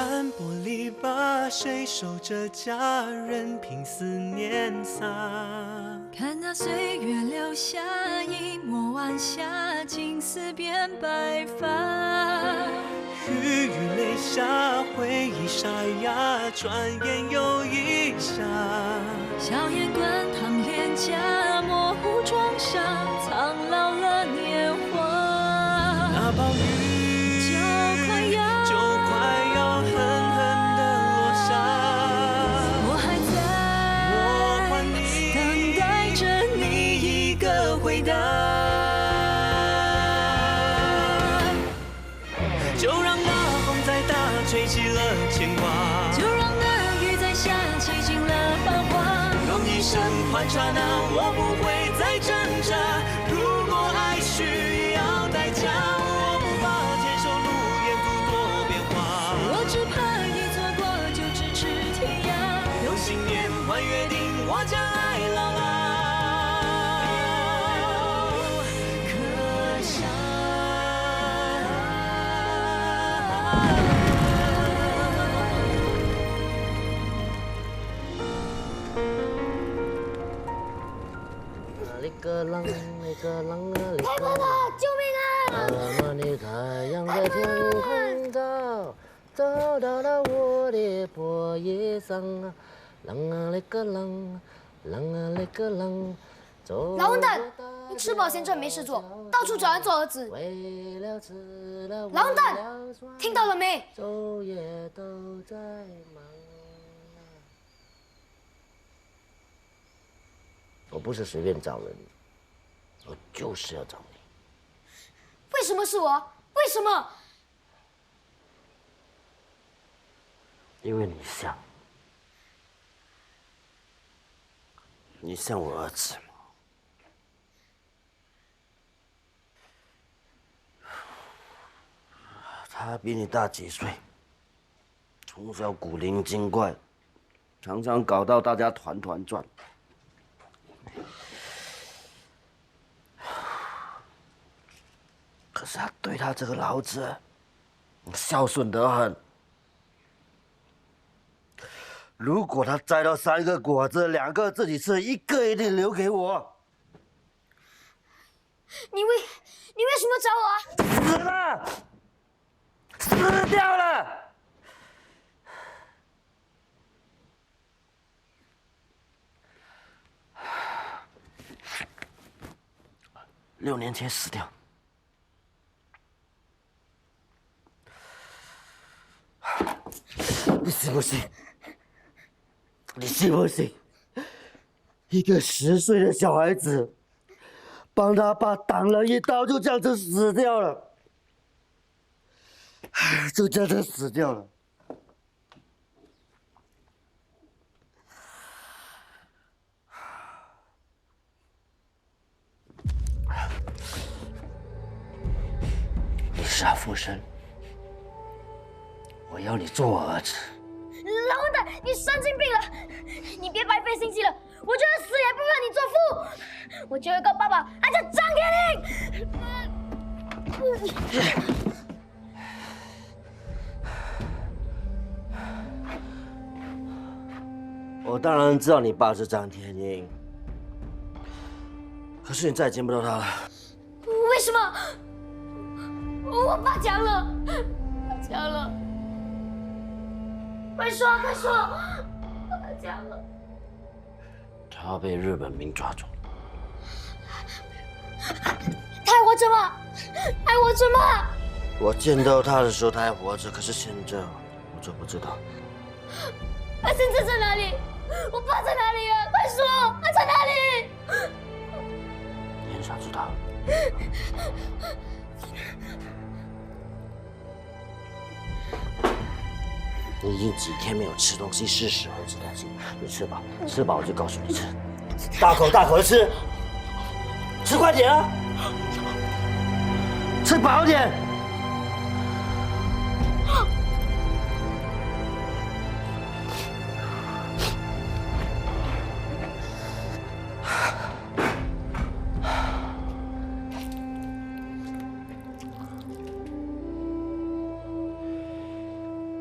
扇玻璃把谁守着家人凭思念洒。看那岁月留下一抹晚霞，青丝变白发。雨雨泪下，回忆沙哑，转眼又一夏。笑颜滚烫脸颊，模糊妆纱，苍老了年华。那暴雨就快要狠狠地落下，我还在等待着你一个回答。就让那风再大，吹起了牵挂；就让那雨再下，吹尽了繁华。用一生换刹那，我不会再挣扎。如果爱需要代价，我无法接受路沿途多变化。我只怕一错过就咫尺天涯。用信念换约定，我将爱牢牢刻下。一个浪，一个浪啊！太可怕！救命啊！那么你太阳在天空照到了我的破衣裳啊！浪啊那个浪，浪啊那个浪，走。老混蛋，你吃饱闲着没事做，到处找人做儿子。为了吃了老混蛋，听到了没？昼夜都在忙啊！我不是随便找人，我就是要找你。为什么是我？为什么？因为你像我儿子。他比你大几岁，从小古灵精怪，常常搞到大家团团转。可是他对他这个老子孝顺得很。如果他摘到3个果子，2个自己吃，1个一定留给我。你为什么找我啊？死了，死掉了。6年前死掉。你信不信？你信不信？一个10岁的小孩子，帮他爸挡了一刀，就这样子死掉了，就这样子死掉了。你杀父生，我要你做我儿子。老混蛋，你神经病了！你别白费心机了，我就是死也不让你做父。我就有一个爸爸，他叫张天令。我当然知道你爸是张天英，可是你再也见不到他了。为什么？我爸讲了，他讲了。快说，快说！他讲了。他被日本兵抓住。他还活着吗？还活着吗？我见到他的时候他还活着，可是现在我就不知道。他现在在哪里？我爸在哪里啊？快说，他在哪里？你很想知道？你已经几天没有吃东西，是时候吃东西。你吃饱，吃饱我就告诉你吃，大口大口的吃，吃快点啊！吃饱点。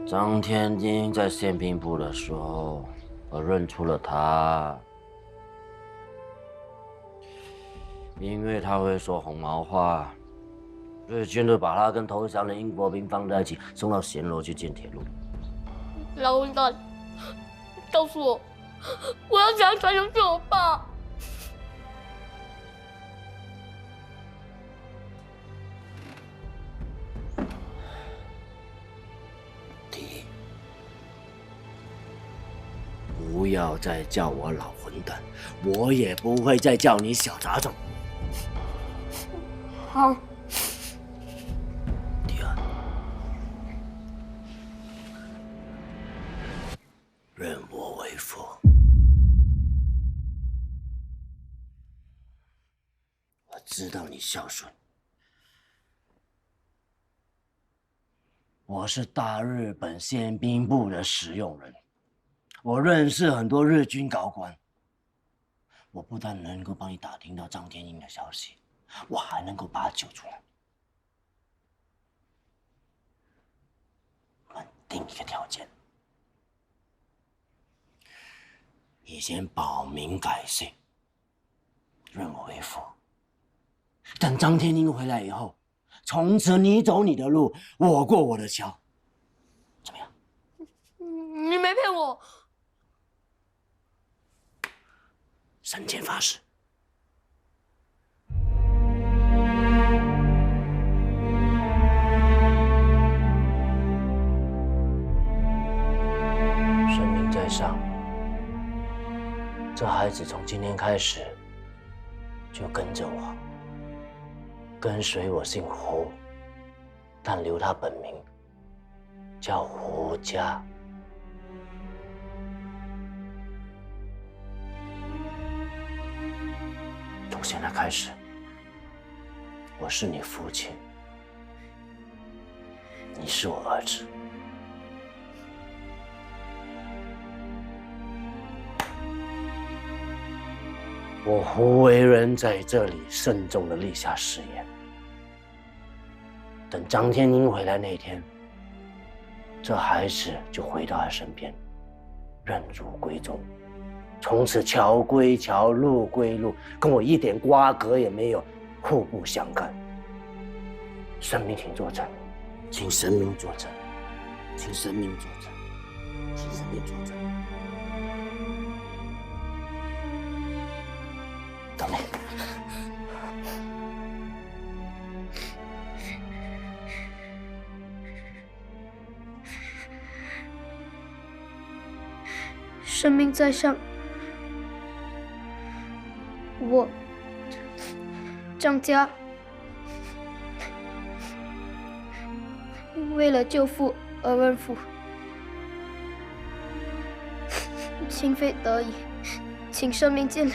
张天丁在宪兵部的时候，我认出了他，因为他会说红毛话，日军就把他跟投降的英国兵放在一起，送到咸楼去建铁路。老混蛋，告诉我，我要怎样传承给我爸？第一，不要再叫我老混蛋，我也不会再叫你小杂种。好。第二，认我为父。我知道你孝顺。我是大日本宪兵部的使用人，我认识很多日军高官。我不但能够帮你打听到张天英的消息，我还能够把他救出来。我们定一个条件，你先保名改姓，认我为父。等张天英回来以后，从此你走你的路，我过我的桥，怎么样？你没骗我。生前发誓。生命在上，这孩子从今天开始就跟着我。跟随我姓胡，但留他本名，叫胡家。从现在开始，我是你父亲，你是我儿子。我胡为人在这里慎重地立下誓言，等张天英回来那天，这孩子就回到他身边，认祖归宗，从此桥归桥，路归路，跟我一点瓜葛也没有，互不相干。神明请作证，请神明作证，请神明作证，请神明作证。等你。生命在上，我张家为了救父而认父，情非得已，请生命见谅。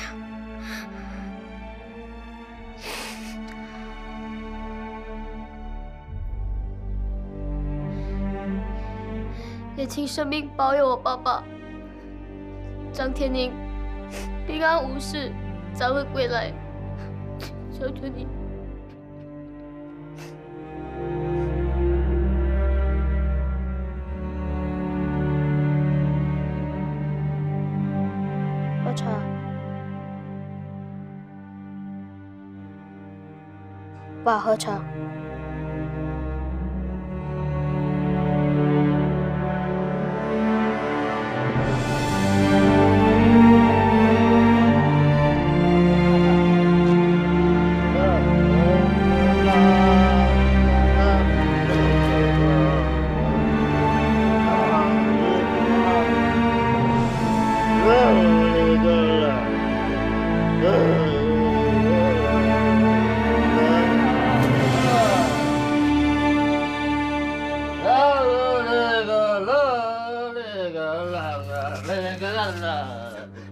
也请生命保佑我爸爸张天宁平安无事，早日归来。求求你。喝茶。爸，喝茶。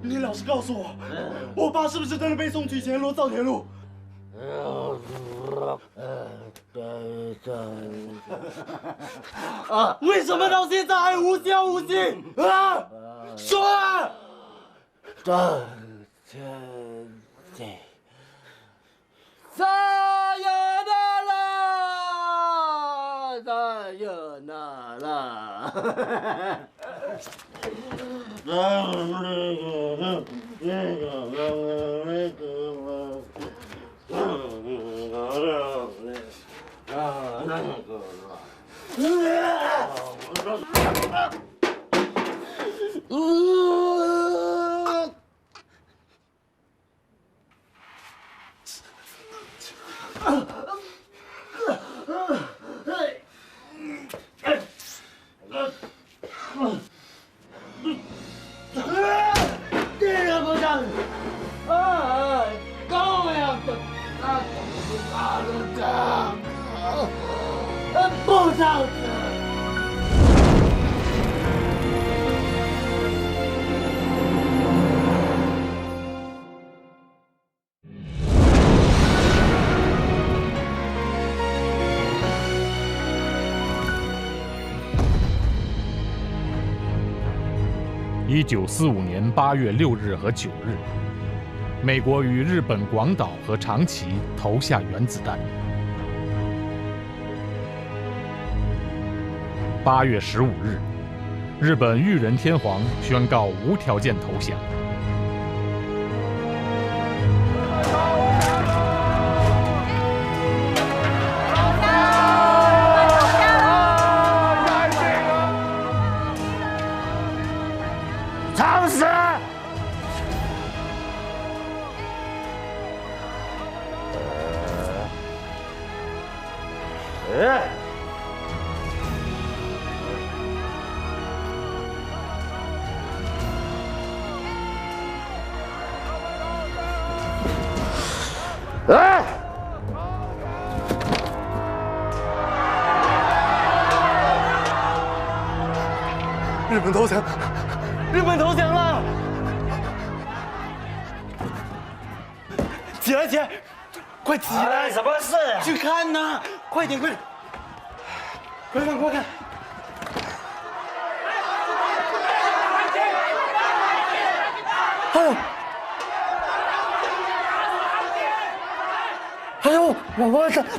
你老实告诉我，我爸是不是真的被送去前罗造铁路？为什么到现在还无消无息啊？说啊！撒哟那拉。1945年8月6日和9日，美国于日本广岛和长崎投下原子弹。8月15日，日本裕仁天皇宣告无条件投降。长死！日本投降！日本投降了！起来，起来，快起来！什么事？去看呐！快点，快点！快看，快看！哎呦，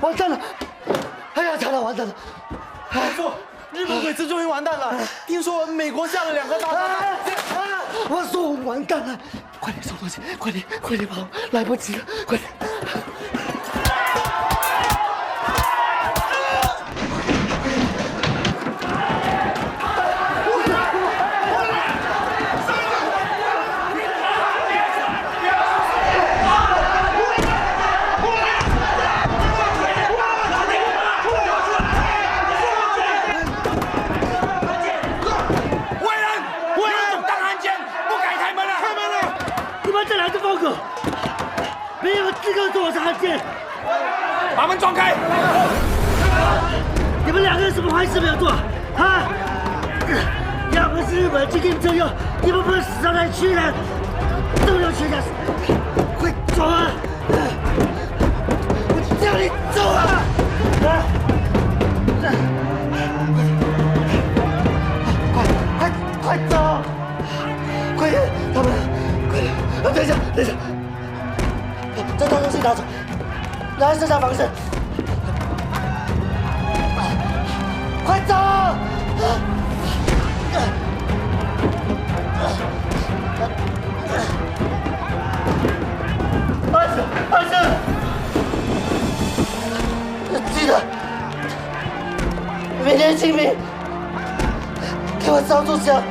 完蛋了！哎呀，惨了，完蛋了！哎呦，日本鬼子终于完蛋了！听说美国下了2个大炸弹。我说完蛋了，快点收东西，快点跑，来不及了，快点！没有资格做我是汉奸！把门撞开！你们2个人什么坏事没有做啊？要不是日本今天这样，你们不是死到哪里去了？都有全家死！快走啊！我叫你走啊！快走！快点，他们，快点！等一下，这东西拿走，拿身上防身。快走！二婶，记得明天清明给我烧柱香。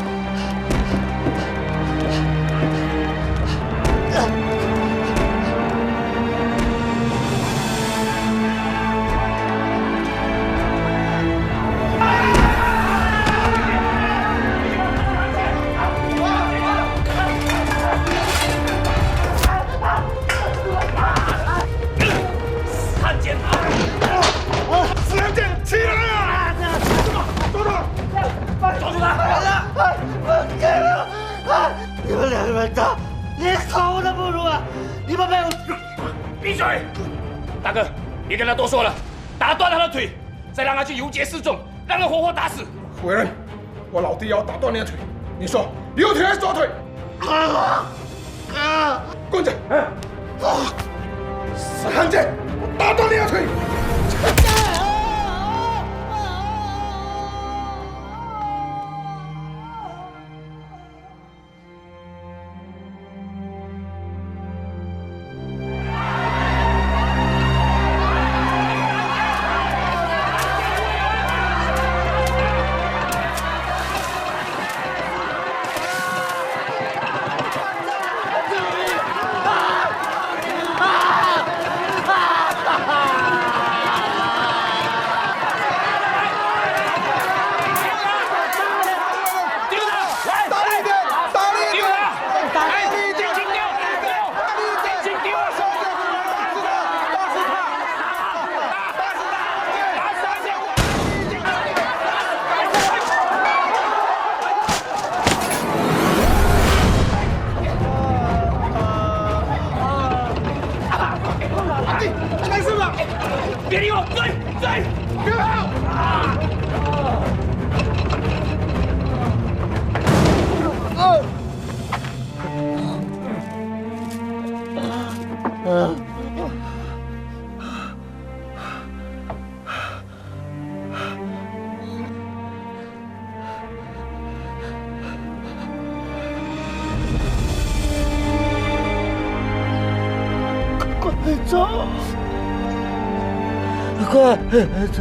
你们2个人打，连头都不如啊！你们没有……闭嘴！大哥，别跟他多说了，打断他的腿，再让他去游街示众，让人活活打死。夫人，我老弟要打断你的腿，你说右腿还是左腿？棍子，死汉奸，我打断你的腿！别理我，追！别跑！快走！快走！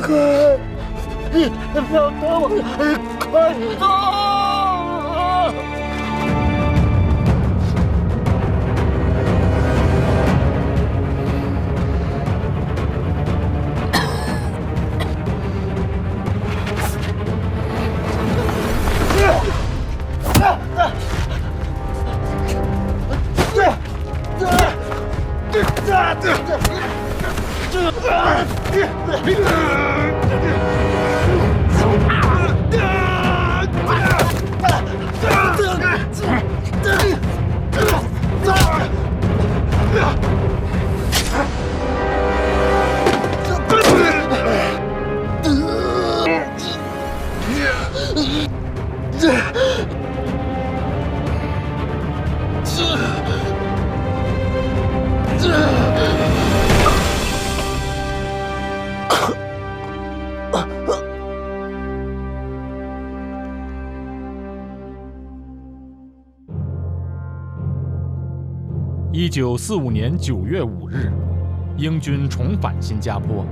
快！你不要打我！快走！1945年9月5日，英军重返新加坡。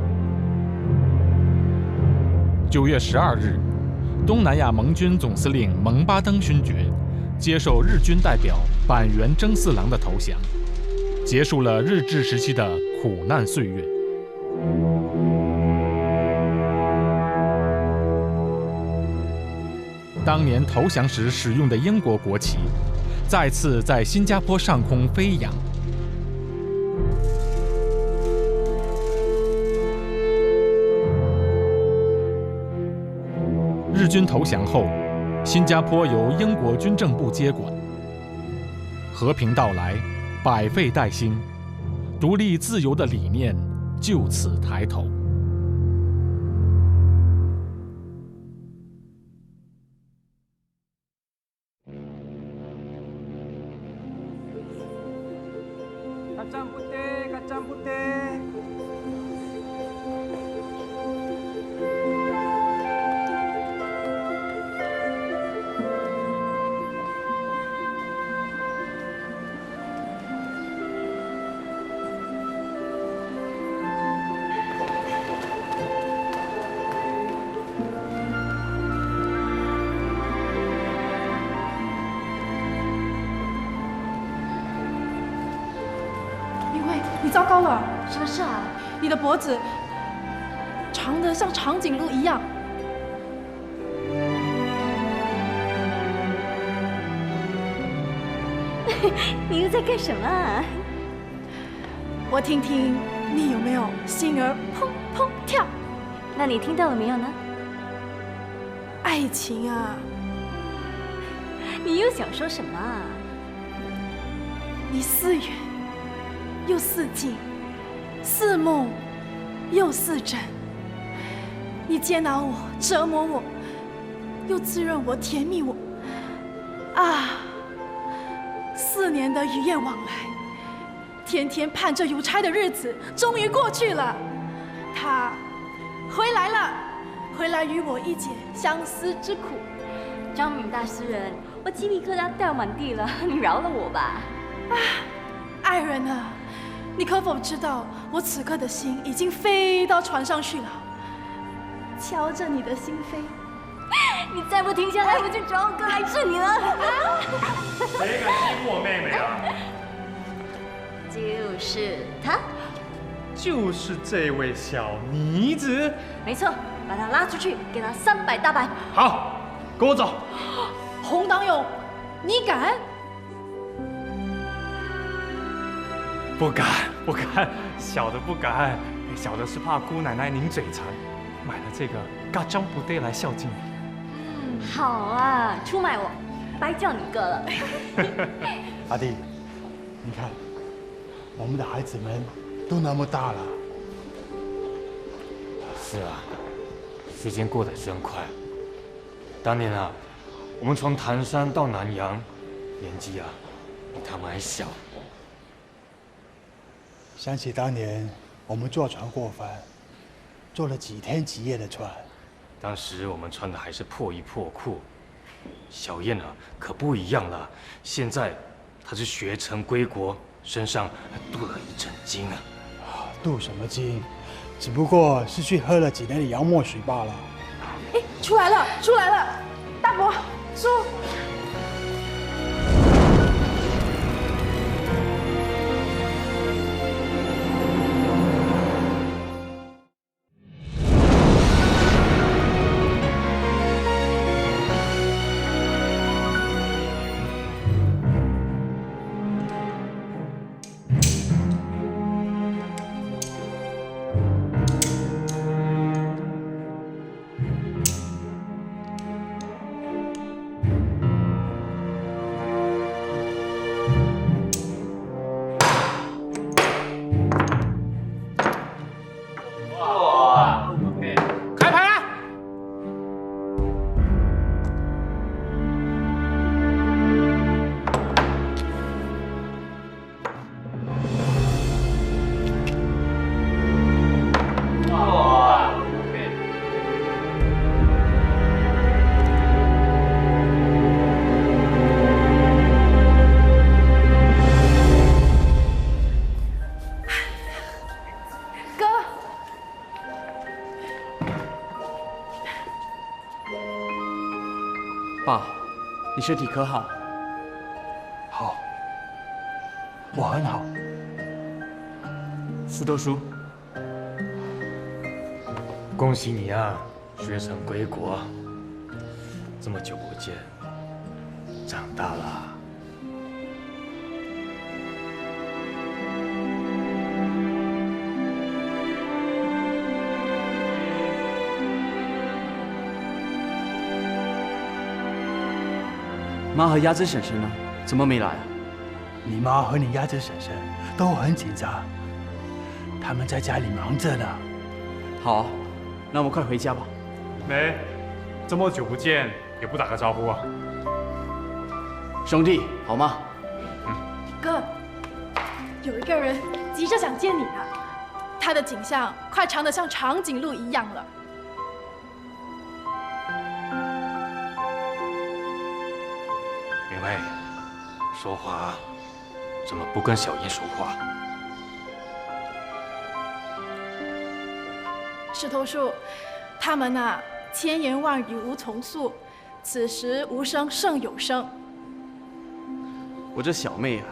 9月12日，东南亚盟军总司令蒙巴登勋爵接受日军代表板垣征四郎的投降，结束了日治时期的苦难岁月。当年投降时使用的英国国旗再次在新加坡上空飞扬。日军投降后，新加坡由英国军政部接管。和平到来，百废待兴，独立自由的理念就此抬头。你糟糕了！什么事啊？你的脖子长得像长颈鹿一样。你又在干什么啊？我听听你有没有心儿砰砰跳。那你听到了没有呢？爱情啊！你又想说什么啊？你似远又似近，似梦又似真。你煎熬我，折磨我，又滋润我，甜蜜我。啊！4年的雨夜往来，天天盼着邮差的日子终于过去了。他回来了，回来与我一解相思之苦。张敏大诗人，我鸡皮疙瘩掉满地了，你饶了我吧。啊，爱人啊，你可否知道，我此刻的心已经飞到船上去了，瞧着你的心飞。你再不停下来，我就找我哥来治你了。谁敢欺负我妹妹啊？就是他，就是这位小妮子。没错，把他拉出去，给他300大板。好，跟我走。洪党勇，你敢？不敢，不敢，小的不敢，小的是怕姑奶奶您嘴馋，买了这个嘎张不对来孝敬你。好啊，出卖我，白叫你哥了。阿弟，你看，我们的孩子们都那么大了。是啊，时间过得真快。当年啊，我们从唐山到南洋，年纪啊比他们还小。想起当年我们坐船过帆，坐了几天几夜的船。当时我们穿的还是破衣破裤。小燕啊，可不一样了。现在她是学成归国，身上还镀了一层金啊！镀什么金？只不过是去喝了几年的洋墨水罢了。哎，出来了，出来了！大伯，叔。爸，你身体可好？好，我很好。石头叔，恭喜你啊，学成归国。这么久不见，长大了。妈和鸭子婶婶呢？怎么没来啊？你妈和你鸭子婶婶都很紧张，他们在家里忙着呢。好啊，那我们快回家吧。梅，这么久不见，也不打个招呼啊？兄弟，好吗？哥，有一个人急着想见你呢，他的景象快长得像长颈鹿一样了。明慧，说话怎么不跟小燕说话？石头树，他们呐，千言万语无从诉，此时无声胜有声。我这小妹啊，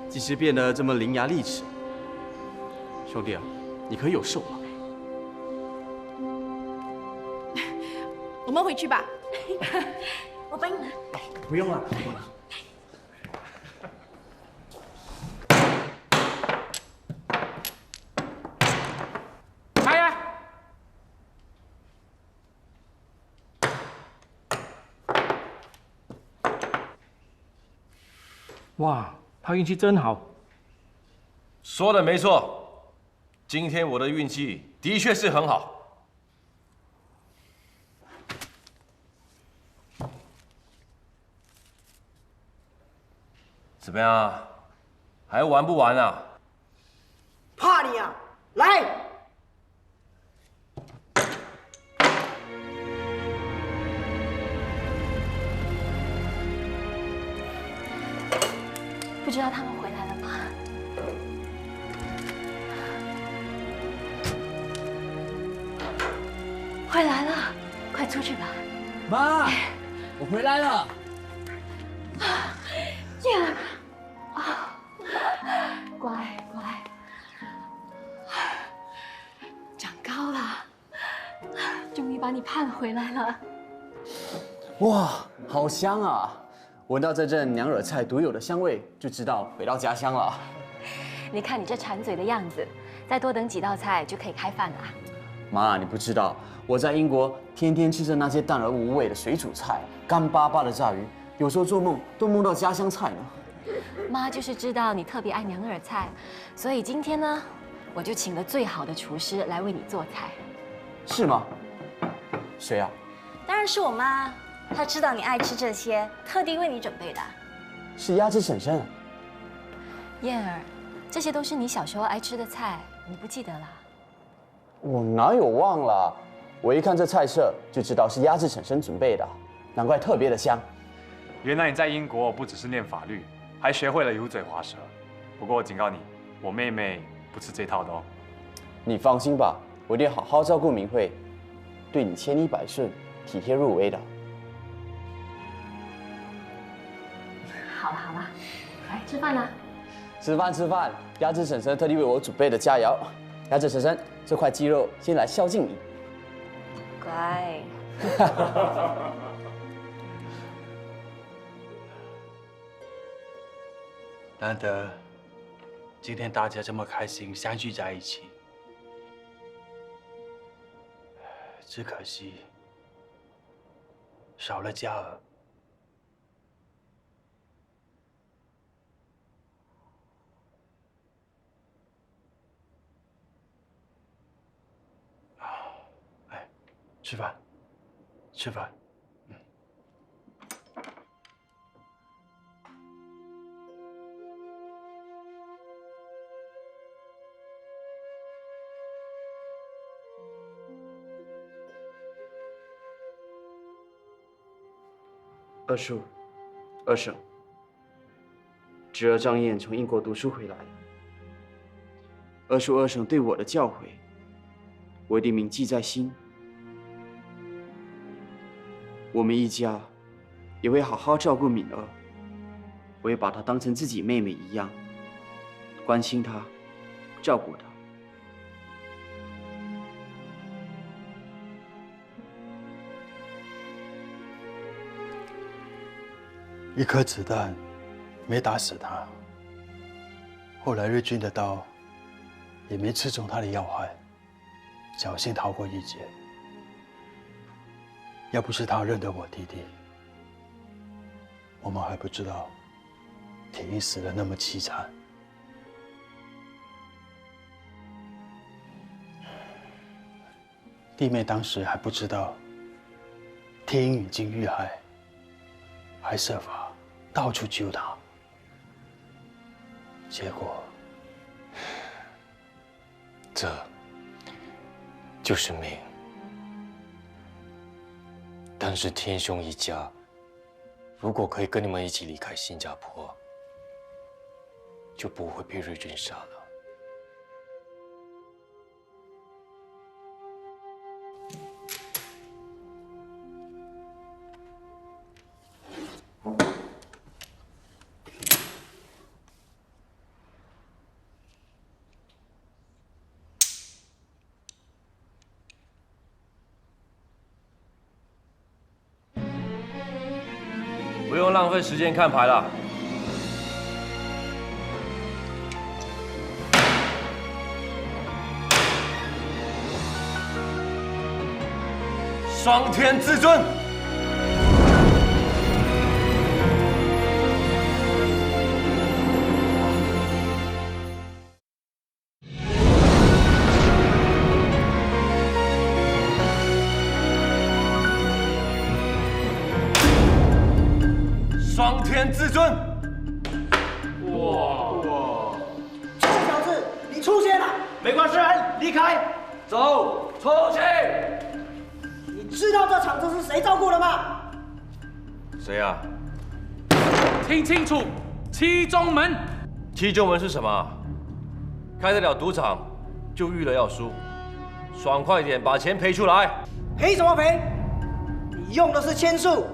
即使变得这么伶牙俐齿，兄弟啊，你可有瘦了？我们回去吧。我帮你拿。不用了。开呀！哇，他运气真好。说的没错，今天我的运气的确是很好。怎么样？还玩不玩啊？怕你啊！来！不知道他们回来了吗？回来了，快出去吧。妈，我回来了。燕儿啊，乖乖，长高了，终于把你盼回来了。哇，好香啊！闻到这阵娘惹菜独有的香味，就知道回到家乡了。你看你这馋嘴的样子，再多等几道菜就可以开饭了。妈，你不知道，我在英国天天吃着那些淡而无味的水煮菜，干巴巴的炸鱼，有时候做梦都梦到家乡菜呢。妈就是知道你特别爱娘惹菜，所以今天呢，我就请了最好的厨师来为你做菜。是吗？谁啊？当然是我妈，她知道你爱吃这些，特地为你准备的。是鸭子婶婶。燕儿，这些都是你小时候爱吃的菜，你不记得啦？我哪有忘了？我一看这菜色就知道是鸭子婶婶准备的，难怪特别的香。原来你在英国不只是念法律，还学会了油嘴滑舌。不过我警告你，我妹妹不吃这套的哦。你放心吧，我一定好好照顾明慧，对你千依百顺、体贴入微的。好了好了，来吃饭啦！吃饭吃饭，鸭子婶婶特地为我准备的佳肴。鸭子婶婶，这块鸡肉先来孝敬你。乖。难得今天大家这么开心相聚在一起，只可惜少了佳儿。哎，吃饭，吃饭。二叔，二婶，侄儿张燕从英国读书回来了。二叔二婶对我的教诲，我一定铭记在心。我们一家也会好好照顾敏儿，我会把她当成自己妹妹一样，关心她，照顾她。一颗子弹没打死他，后来日军的刀也没刺中他的要害，侥幸逃过一劫。要不是他认得我弟弟，我们还不知道铁英死得那么凄惨。弟妹当时还不知道铁英已经遇害，还设法到处救他，结果这就是命。但是天兄一家，如果可以跟你们一起离开新加坡，就不会被日军杀了。不用浪费时间看牌了。双天至尊。双天至尊！哇！臭小子，你出现了！没关系，离开，走，出去！你知道这场子是谁照顾的吗？谁啊？听清楚，七宗门。七宗门是什么？开得了赌场，就预了要输。爽快点，把钱赔出来！赔什么赔？你用的是千数，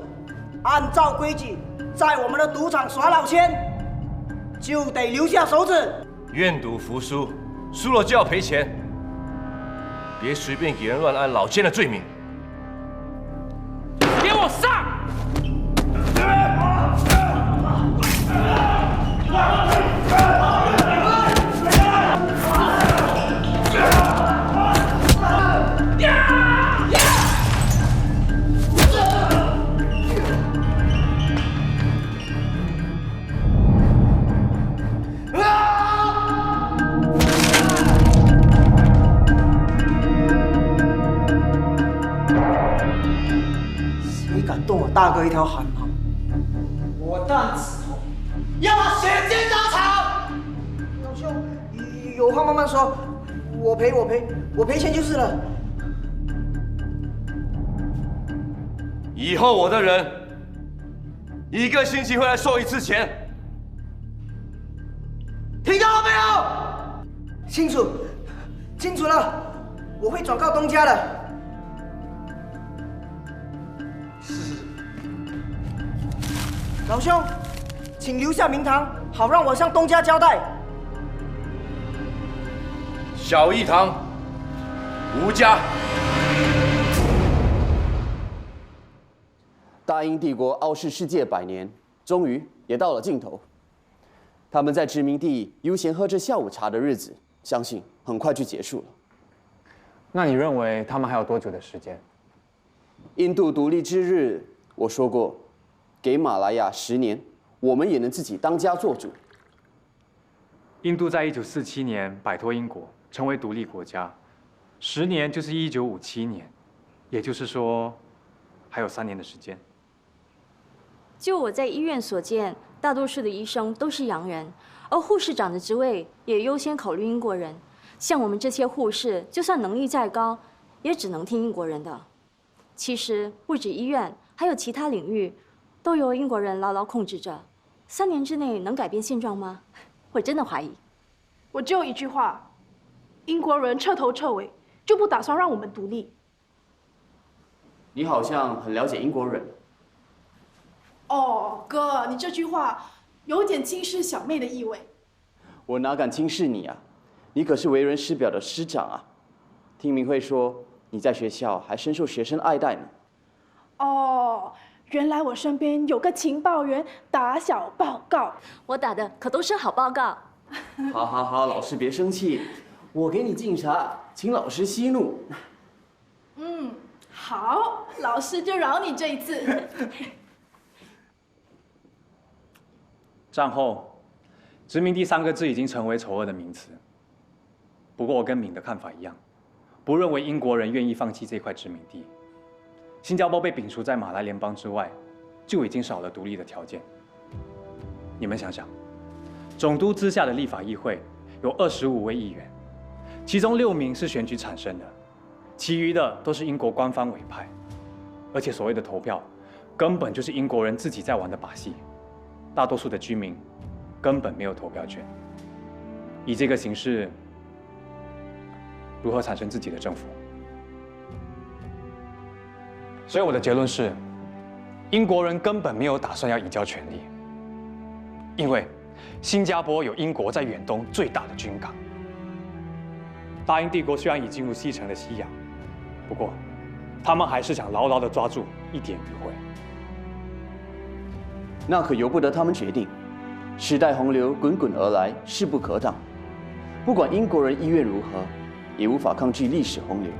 按照规矩。在我们的赌场耍老千，就得留下手指。愿赌服输，输了就要赔钱，别随便给人乱按老千的罪名。给我上！大哥一条汗毛，我弹子头，要血溅沙场。老兄，有话慢慢说，我赔钱就是了。以后我的人1个星期会来收1次钱，听到了没有？清楚了，我会转告东家的。老兄，请留下名堂，好让我向东家交代。小义堂，吴家。大英帝国傲视世界100年，终于也到了尽头。他们在殖民地悠闲喝着下午茶的日子，相信很快就结束了。那你认为他们还有多久的时间？印度独立之日，我说过，给马来亚10年，我们也能自己当家做主。印度在1947年摆脱英国，成为独立国家，10年就是1957年，也就是说，还有3年的时间。就我在医院所见，大多数的医生都是洋人，而护士长的职位也优先考虑英国人。像我们这些护士，就算能力再高，也只能听英国人的。其实不止医院，还有其他领域，都由英国人牢牢控制着。3年之内能改变现状吗？我真的怀疑。我只有一句话：英国人彻头彻尾就不打算让我们独立。你好像很了解英国人。哦，哥，你这句话有点轻视小妹的意味。我哪敢轻视你啊！你可是为人师表的师长啊！听明慧说，你在学校还深受学生爱戴呢。哦，原来我身边有个情报员打小报告，我打的可都是好报告。好，老师别生气，我给你敬茶，请老师息怒。好，老师就饶你这一次。战后，殖民地3个字已经成为丑恶的名词。不过我跟敏的看法一样，不认为英国人愿意放弃这块殖民地。新加坡被摒除在马来联邦之外，就已经少了独立的条件。你们想想，总督之下的立法议会有25位议员，其中6名是选举产生的，其余的都是英国官方委派，而且所谓的投票，根本就是英国人自己在玩的把戏。大多数的居民根本没有投票权。以这个形式，如何产生自己的政府？所以我的结论是，英国人根本没有打算要移交权力，因为新加坡有英国在远东最大的军港。大英帝国虽然已进入西城的西洋，不过他们还是想牢牢地抓住一点余晖。那可由不得他们决定。时代洪流滚滚而来，势不可挡。不管英国人意愿如何，也无法抗拒历史洪流。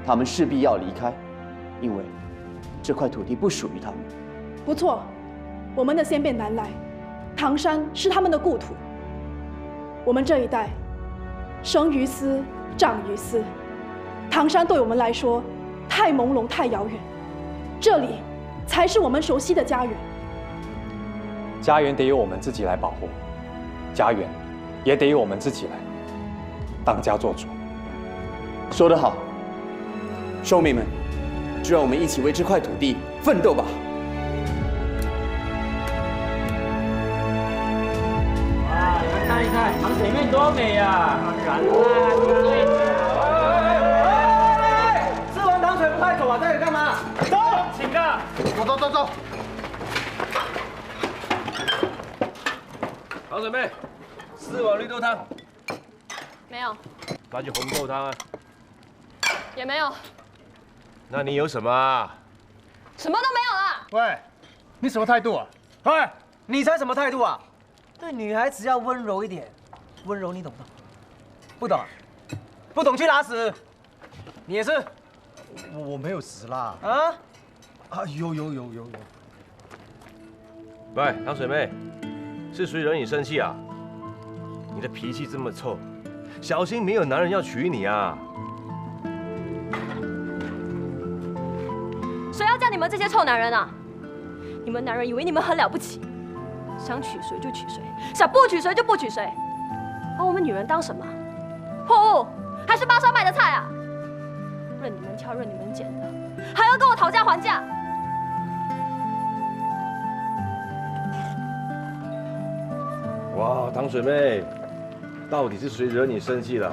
他们势必要离开，因为这块土地不属于他们。不错，我们的先辈南来，唐山是他们的故土。我们这一代生于斯，长于斯，唐山对我们来说太朦胧、太遥远，这里才是我们熟悉的家园。家园得由我们自己来保护，家园也得由我们自己来当家做主。说得好，兄妹们，就让我们一起为这块土地奋斗吧！哇，你们看一看糖水面多美呀！软烂对吃完糖水不快走啊？在这里干嘛？走，请客。走。糖水妹，4碗绿豆汤。没有，那就红豆汤啊。也没有，那你有什么啊？什么都没有了。喂，你什么态度啊？喂，你才什么态度啊？对女孩子要温柔一点，温柔你懂不懂？不懂啊？不懂去拉屎。你也是？我没有死啦。啊，有。喂，糖水妹，是谁惹你生气啊？你的脾气这么臭，小心没有男人要娶你啊！谁要叫你们这些臭男人啊？你们男人以为你们很了不起，想娶谁就娶谁，想不娶谁就不娶谁，把我们女人当什么？货物还是巴沙卖的菜啊？任你们挑，任你们拣的，还要跟我讨价还价？哇，糖水妹，到底是谁惹你生气了？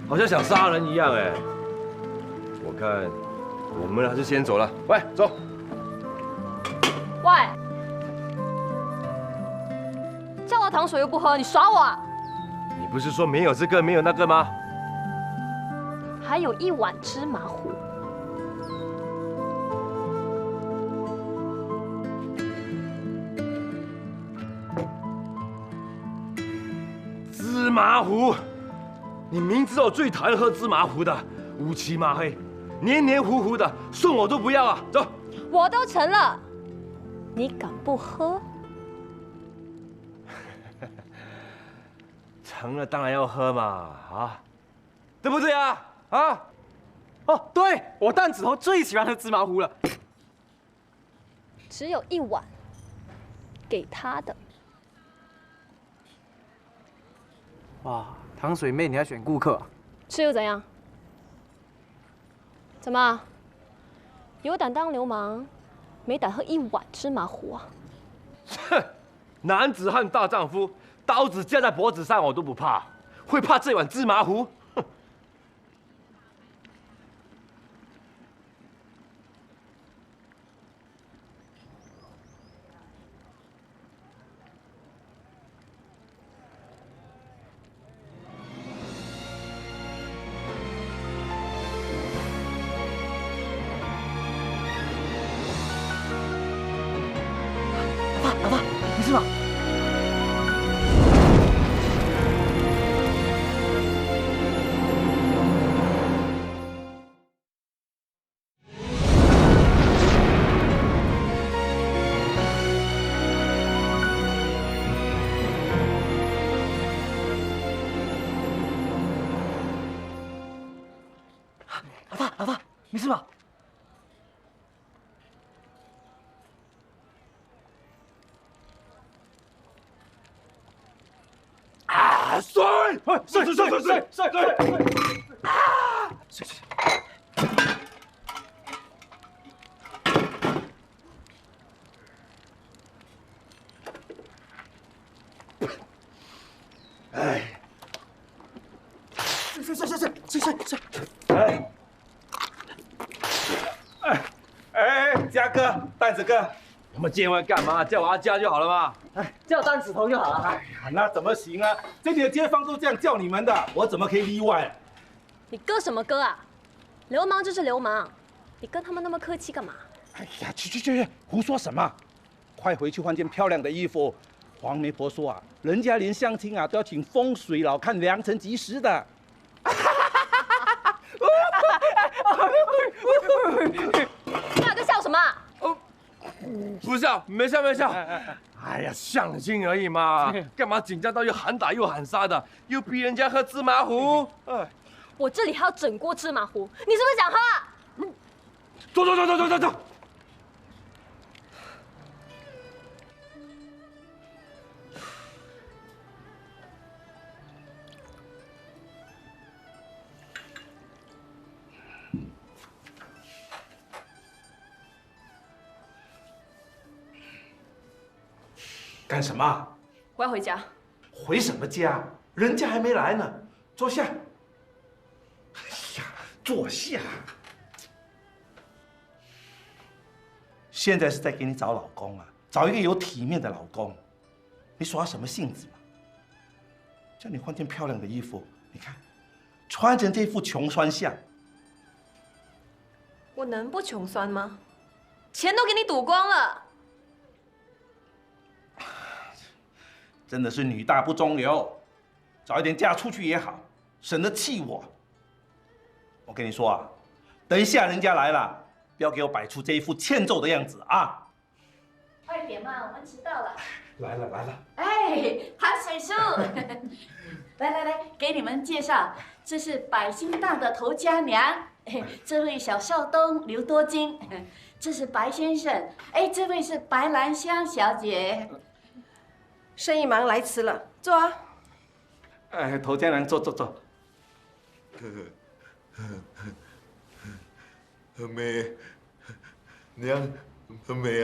好像想杀人一样哎！我看我们还是先走了。喂，走。喂，叫我糖水又不喝，你耍我啊？你不是说没有这个没有那个吗？还有1碗芝麻糊。芝麻糊，你明知道我最讨厌喝芝麻糊的，乌漆嘛黑、黏黏糊糊的，送我都不要啊！走。我都成了，你敢不喝？成了当然要喝嘛，啊，对不对啊？啊？哦，对，我蛋子头最喜欢喝芝麻糊了。只有1碗，给他的。哇，糖水妹，你还选顾客？是又怎样？怎么？有胆当流氓，没胆喝1碗芝麻糊啊？哼，男子汉大丈夫，刀子架在脖子上我都不怕，会怕这碗芝麻糊？哼！老爸，没事吧？老爸，没事吧？啊！睡！啊！睡！哎！睡！哎，嘉哥，蛋子哥，我们今天干嘛？叫我阿嘉就好了嘛。哎，叫蛋子头就好了。哎呀，那怎么行啊？这里的街坊都这样叫你们的，我怎么可以例外？你哥什么哥啊？流氓就是流氓，你跟他们那么客气干嘛？哎呀，去，胡说什么？快回去换件漂亮的衣服。黄媒婆说啊，人家连相亲啊都要请风水佬看良辰吉时的。你俩在笑什么？不笑，没笑。哎呀，相亲而已嘛，干嘛紧张到又喊打又喊杀的，又逼人家喝芝麻糊？我这里还有整锅芝麻糊，你是不是想喝啊？走。干什么？我要回家。回什么家？人家还没来呢。坐下。哎呀，坐下。现在是在给你找老公啊，找一个有体面的老公。你耍什么性子嘛？叫你换件漂亮的衣服，你看，穿成这副穷酸相。我能不穷酸吗？钱都给你赌光了。真的是女大不中留，早一点嫁出去也好，省得气我。我跟你说啊，等一下人家来了，不要给我摆出这一副欠揍的样子啊！快点嘛，我们迟到了。来了。哎，谭水叔，来，给你们介绍，这是百姓档的头家娘，这位小少东刘多金，这是白先生，哎，这位是白兰香小姐。生意忙来迟了，坐啊。哎，头家娘，坐。很美，娘，很美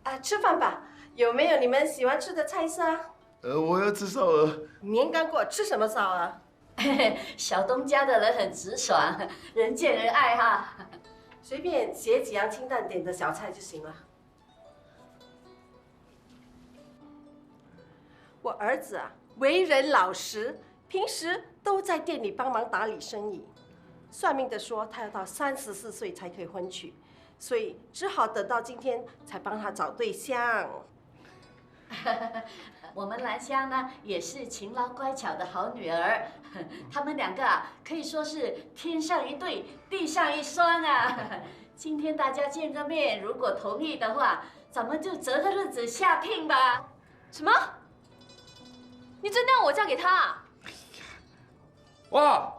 啊。吃饭吧，有没有你们喜欢吃的菜色啊？我要吃烧鹅。年刚过，吃什么烧啊？小东家的人很直爽，人见人爱哈。随便写几样清淡点的小菜就行了。我儿子啊，为人老实，平时都在店里帮忙打理生意。算命的说他要到34岁才可以婚娶，所以只好等到今天才帮他找对象。我们兰香呢，也是勤劳乖巧的好女儿。他们两个啊，可以说是天上一对，地上一双啊。今天大家见个面，如果同意的话，咱们就择个日子下聘吧。什么？你真的要我嫁给他啊？哇！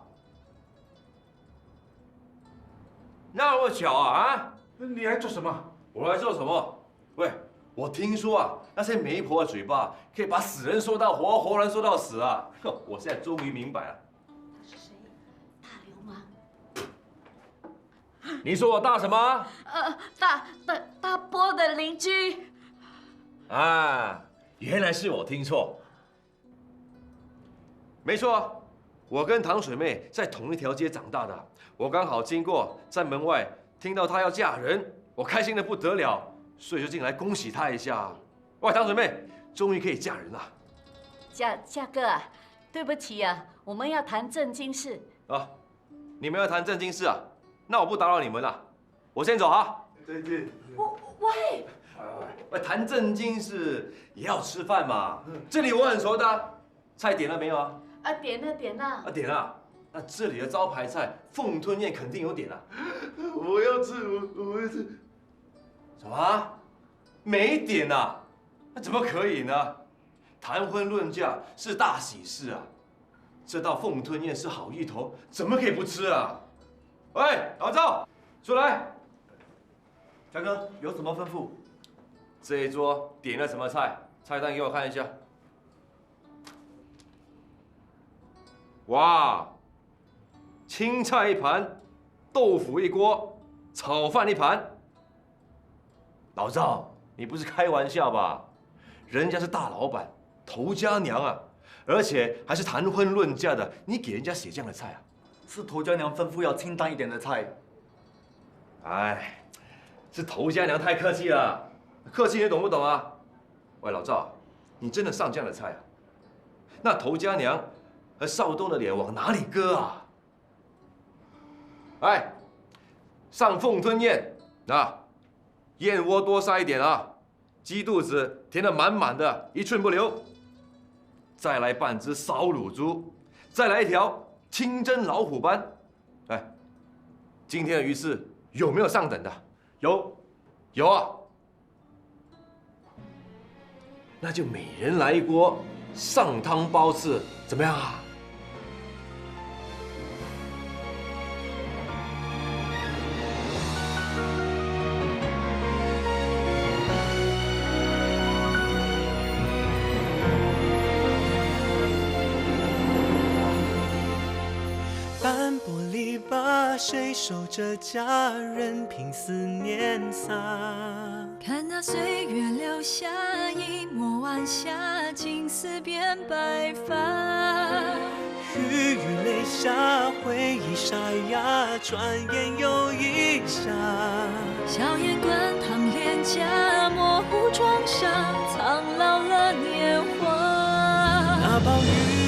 那么巧啊！你来做什么？我来做什么？喂，我听说啊，那些媒婆的嘴巴可以把死人说到活，活人说到死啊！我现在终于明白了。他是谁？大流氓？你说我大什么？大波的邻居。啊，原来是我听错。没错，我跟糖水妹在同一条街长大的。我刚好经过，在门外听到她要嫁人，我开心的不得了，所以就进来恭喜她一下。喂，糖水妹，终于可以嫁人了。嘉哥啊，对不起啊，我们要谈正经事。啊，你们要谈正经事啊？那我不打扰你们了，我先走哈。再见。喂，喂，谈正经事也要吃饭嘛。这里我很熟的，菜点了没有啊？啊，点了。啊，点了。那这里的招牌菜凤吞宴肯定有点啊。我要吃，我要吃。什么？没点啊？那怎么可以呢？谈婚论嫁是大喜事啊，这道凤吞宴是好意头，怎么可以不吃啊？喂，老赵，出来。嘉哥有什么吩咐？这一桌点了什么菜？菜单给我看一下。哇！青菜一盘，豆腐一锅，炒饭一盘。老赵，你不是开玩笑吧？人家是大老板，头家娘啊，而且还是谈婚论嫁的，你给人家写这样的菜啊？是头家娘吩咐要清淡一点的菜。哎，是头家娘太客气了，客气你懂不懂啊？喂，老赵，你真的上这样的菜啊？那头家娘和少东的脸往哪里搁啊？哎，上凤吞宴啊，燕窝多塞一点啊，鸡肚子填得满满的，一寸不留。再来半只烧乳猪，再来一条清蒸老虎斑。哎，今天的鱼翅有没有上等的？有啊。那就每人来一锅上汤包翅，怎么样啊？斑驳篱笆，谁守着家人凭思念洒？看那岁月留下一抹晚霞，青丝变白发。雨雨泪下，回忆沙哑，转眼又一夏。笑颜滚烫脸颊，模糊妆纱，苍老了年华。那暴雨